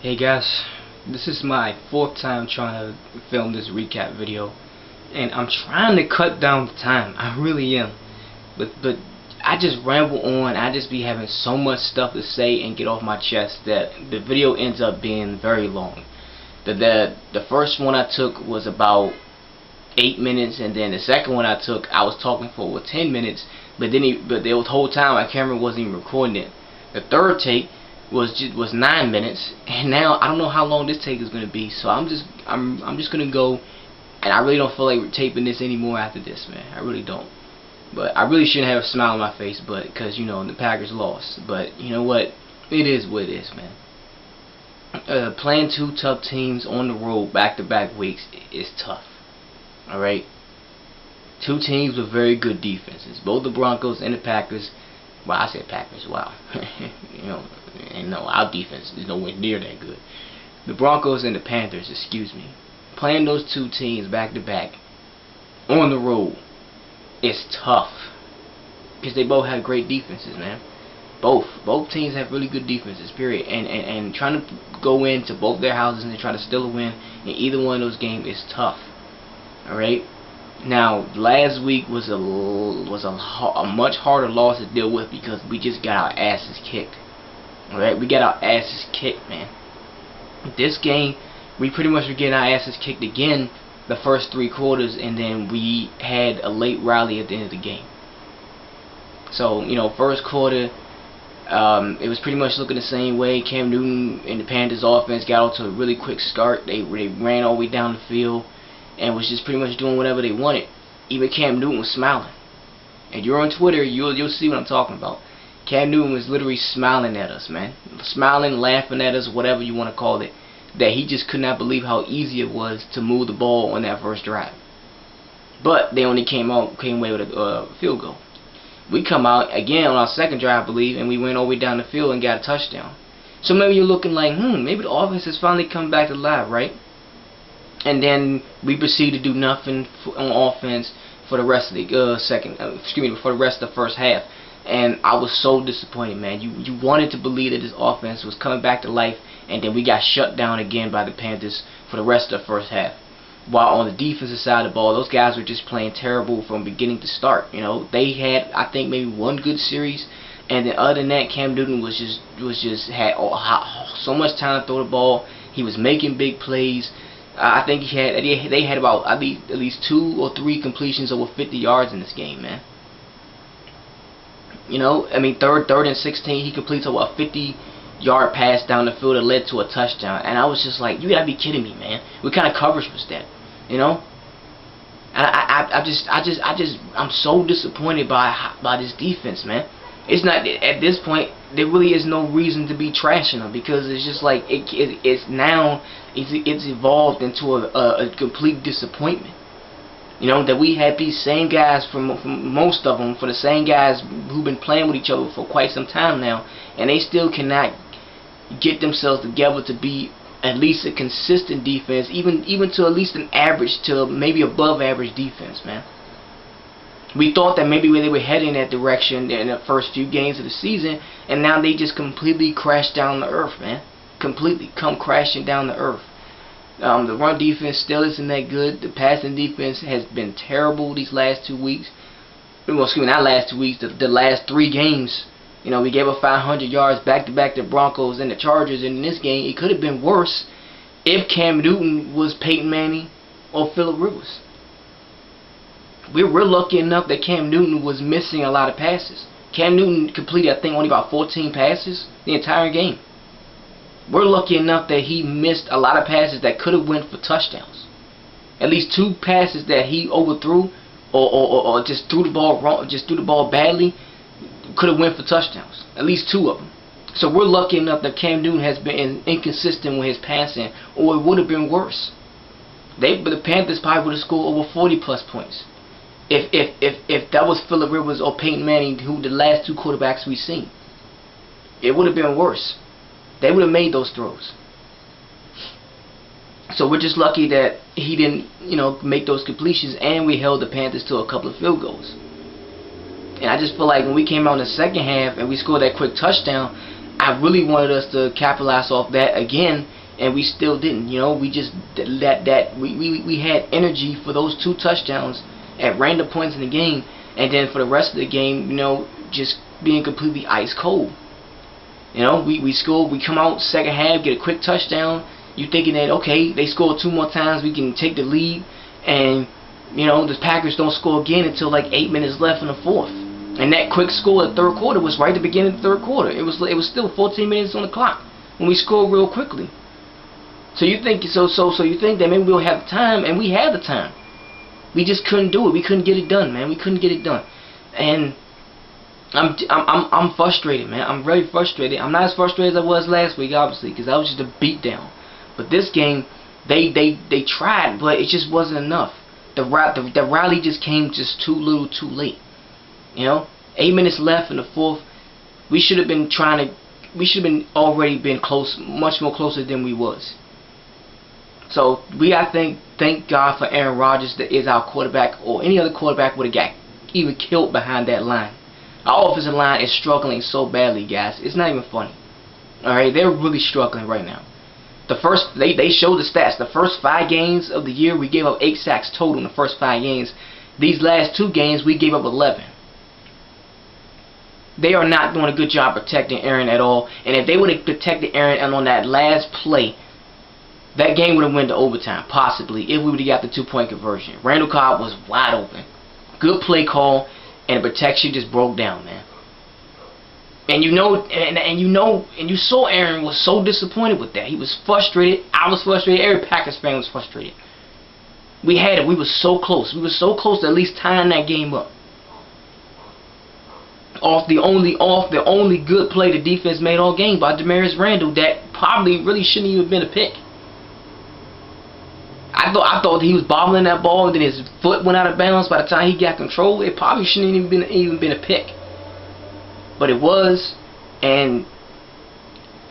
Hey guys, this is my fourth time trying to film this recap video, and I'm trying to cut down the time. I really am, but I just ramble on. I just be having so much stuff to say and get off my chest that the video ends up being very long. The first one I took was about 8 minutes, and then the second one I took, I was talking for over 10 minutes, but the whole time my camera wasn't even recording it. The third take was 9 minutes, and now I don't know how long this take is gonna be. So I'm just gonna go, and I really don't feel like taping this anymore after this, man. I really don't. But I really shouldn't have a smile on my face, but because the Packers lost. But you know what? It is what it is, man. Playing two tough teams on the road back-to-back weeks is tough. All right. Two teams with very good defenses, both the Broncos and the Packers. Well, I said Packers. Wow. And no, our defense is nowhere near that good. The Broncos and the Panthers, excuse me. Playing those two teams back to back on the road is tough because they both have great defenses, man. Both teams have really good defenses, period. And trying to go into both their houses and try to steal a win in either one of those games is tough. All right. Now, last week was a much harder loss to deal with because we just got our asses kicked. All right, we got our asses kicked, man. This game, we pretty much were getting our asses kicked again the first 3 quarters, and then we had a late rally at the end of the game. So, first quarter, it was pretty much looking the same way. Cam Newton and the Panthers offense got off to a really quick start. They ran all the way down the field and was just pretty much doing whatever they wanted. Even Cam Newton was smiling. And you're on Twitter, you'll see what I'm talking about. Cam Newton was literally smiling at us, man. Smiling, laughing at us, whatever you want to call it. That he just could not believe how easy it was to move the ball on that first drive. But they only came away with a field goal. We come out again on our second drive, I believe, and we went all the way down the field and got a touchdown. So maybe you're looking like, maybe the offense has finally come back to life, right? And then we proceed to do nothing on offense for the rest of the for the rest of the first half. And I was so disappointed, man. You wanted to believe that this offense was coming back to life, and then we got shut down again by the Panthers for the rest of the first half. While on the defensive side of the ball, those guys were just playing terrible from beginning to start. They had, I think, maybe one good series, and then other than that, Cam Newton was just had so much time to throw the ball. He was making big plays. I think they had about at least 2 or 3 completions over 50 yards in this game, man. Third and 16, he completes a 50-yard pass down the field that led to a touchdown, and I was just like, you gotta be kidding me, man. What kind of coverage was that? I'm so disappointed by this defense, man. It's not, at this point, there really is no reason to be trashing them because it's just like it's evolved into a complete disappointment. That we had these same guys from most of them, for the same guys who've been playing with each other for quite some time now, and they still cannot get themselves together to be at least a consistent defense, even to at least an average to maybe above average defense, man. We thought that maybe they were heading that direction in the first few games of the season, and now they just completely crashed down to earth, man. Completely come crashing down to earth. The run defense still isn't that good. The passing defense has been terrible these last 2 weeks. Well, excuse me, not last 2 weeks. The last 3 games. We gave up 500 yards back-to-back to Broncos and the Chargers. And in this game, it could have been worse if Cam Newton was Peyton Manning or Phillip Rivers. We're lucky enough that Cam Newton was missing a lot of passes. Cam Newton completed, I think, only about 14 passes the entire game. We're lucky enough that he missed a lot of passes that could have went for touchdowns. At least 2 passes that he overthrew or just threw the ball wrong, just threw the ball badly, could have went for touchdowns. At least 2 of them. So we're lucky enough that Cam Newton has been inconsistent with his passing, or it would have been worse. But the Panthers probably would have scored over 40+ points. If that was Phillip Rivers or Peyton Manning, who the last 2 quarterbacks we've seen. It would have been worse. They would have made those throws. So we're just lucky that he didn't, make those completions, and we held the Panthers to a couple of field goals. And I just feel like when we came out in the second half and we scored that quick touchdown, I really wanted us to capitalize off that again, and we still didn't. You know, we just we had energy for those 2 touchdowns at random points in the game, and then for the rest of the game, you know, just being completely ice cold. You know, we score, we come out second half, get a quick touchdown. You thinking that, okay, they score 2 more times, we can take the lead, and you know, the Packers don't score again until like 8 minutes left in the 4th. And that quick score of the 3rd quarter was right at the beginning of the 3rd quarter. It was still 14 minutes on the clock when we scored real quickly. So you think you think that maybe we'll have the time, and we had the time. We just couldn't do it. We couldn't get it done, man. We couldn't get it done. And I'm frustrated, man. I'm very frustrated. I'm not as frustrated as I was last week, obviously, because that was just a beatdown. But this game, they tried, but it just wasn't enough. The rally just came just too little, too late. You know, 8 minutes left in the 4th. We should have been already been close, much more closer than we was. So we gotta thank God for Aaron Rodgers that is our quarterback, or any other quarterback would have got even killed behind that line. Our offensive line is struggling so badly, guys. It's not even funny. Alright, they're really struggling right now. They showed the stats. The first 5 games of the year, we gave up 8 sacks total in the first 5 games. These last 2 games, we gave up 11. They are not doing a good job protecting Aaron at all. And if they would have protected Aaron and on that last play, that game would have went to overtime, possibly, if we would have got the 2-point conversion. Randall Cobb was wide open. Good play call, and the protection just broke down, man. And you know, and you saw Aaron was so disappointed with that. He was frustrated. I was frustrated. Every Packers fan was frustrated. We had it. We were so close. We were so close to at least tying that game up. Off the only good play the defense made all game by Damarious Randall that probably really shouldn't even have been a pick. I thought he was bobbling that ball and then his foot went out of bounds by the time he got control. It probably shouldn't even been a pick. But it was, and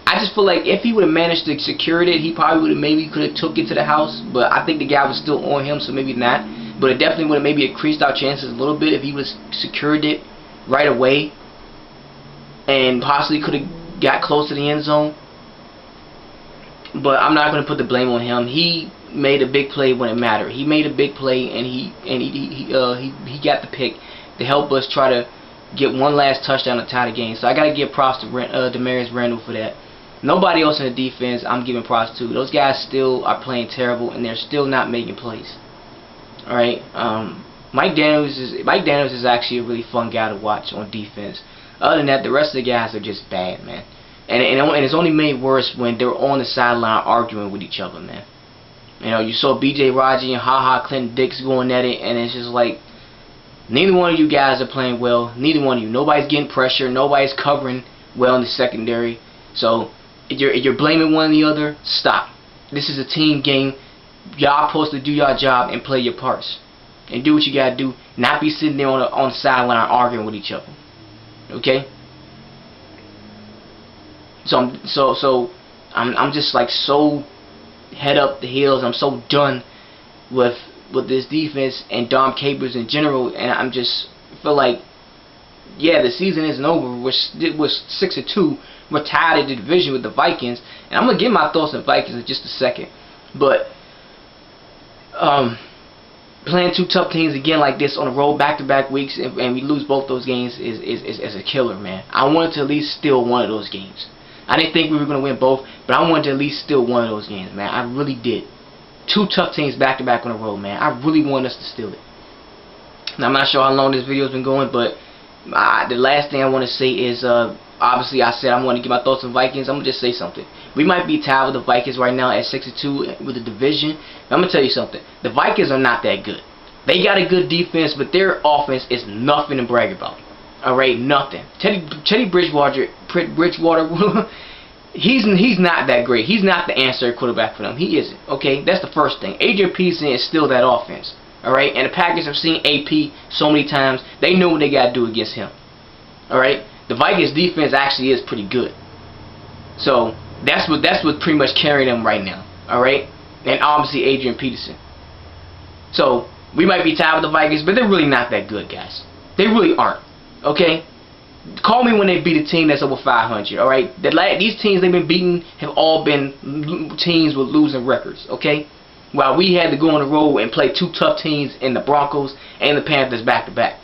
I just feel like if he would have managed to secure it, he probably would have maybe could have took it to the house. But I think the guy was still on him, so maybe not. But it definitely would have maybe increased our chances a little bit if he would have secured it right away and possibly could have got close to the end zone. But I'm not going to put the blame on him. He made a big play when it mattered. He made a big play, and he got the pick to help us try to get one last touchdown to tie the game. So I got to give props to Damarious Randall for that. Nobody else in the defense I'm giving props to. Those guys still are playing terrible, and they're still not making plays. All right. Mike Daniels is actually a really fun guy to watch on defense. Other than that, the rest of the guys are just bad, man. And it's only made worse when they're on the sideline arguing with each other, man. You know, you saw B.J. Raji and Clinton Dix going at it, and it's just like, neither one of you guys are playing well. Neither one of you. Nobody's getting pressure. Nobody's covering well in the secondary. So, if you're blaming one or the other, stop. This is a team game. Y'all supposed to do your job and play your parts. And do what you gotta do. Not be sitting there on the sideline arguing with each other. Okay? So I'm just like so head up the heels. I'm so done with this defense and Dom Capers in general, and I'm just feel like, yeah, the season isn't over. We're 6-2. We're tied in the division with the Vikings, and I'm gonna give my thoughts on Vikings in just a second. But playing 2 tough teams again like this on the road back-to-back weeks, and we lose both those games is a killer, man. I wanted to at least steal one of those games. I didn't think we were going to win both, but I wanted to at least steal one of those games, man. I really did. 2 tough teams back-to-back on the road, man. I really wanted us to steal it. Now, I'm not sure how long this video's been going, but the last thing I want to say is, obviously I said I want to give my thoughts on Vikings. I'm going to just say something. We might be tied with the Vikings right now at 6-2 with the division. I'm going to tell you something. The Vikings are not that good. They got a good defense, but their offense is nothing to brag about. Alright, nothing. Teddy Bridgewater, he's not that great. He's not the answer quarterback for them. He isn't. Okay, that's the first thing. Adrian Peterson is still that offense. Alright, and the Packers have seen AP so many times. They know what they got to do against him. Alright, the Vikings defense actually is pretty good. So that's what pretty much carrying them right now. Alright, and obviously Adrian Peterson. So we might be tied with the Vikings, but they're really not that good, guys. They really aren't. Okay? Call me when they beat a team that's over 500. All right, these teams they've been beating have all been teams with losing records. Okay, while we had to go on the road and play 2 tough teams in the Broncos and the Panthers back to back.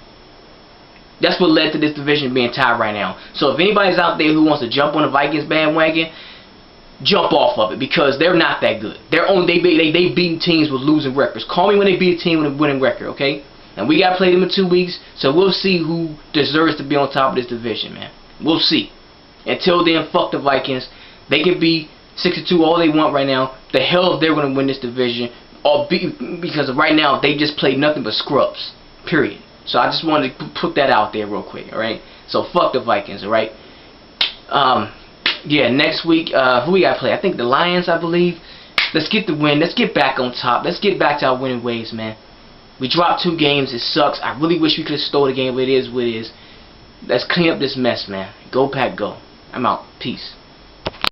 That's what led to this division being tied right now. So if anybody's out there who wants to jump on the Vikings bandwagon, jump off of it, because they're not that good. They beating teams with losing records. Call me when they beat a team with a winning record, okay? And we got to play them in 2 weeks, so we'll see who deserves to be on top of this division, man. We'll see. Until then, fuck the Vikings. They can be 6-2 all they want right now. The hell if they're going to win this division, because right now they just play nothing but scrubs, period. So I just wanted to put that out there real quick, alright? So fuck the Vikings, alright? Yeah, next week, who we got to play? I think the Lions, I believe. Let's get the win. Let's get back on top. Let's get back to our winning ways, man. We dropped 2 games. It sucks. I really wish we could have stole the game, but it is what it is. Let's clean up this mess, man. Go Pack, go. I'm out. Peace.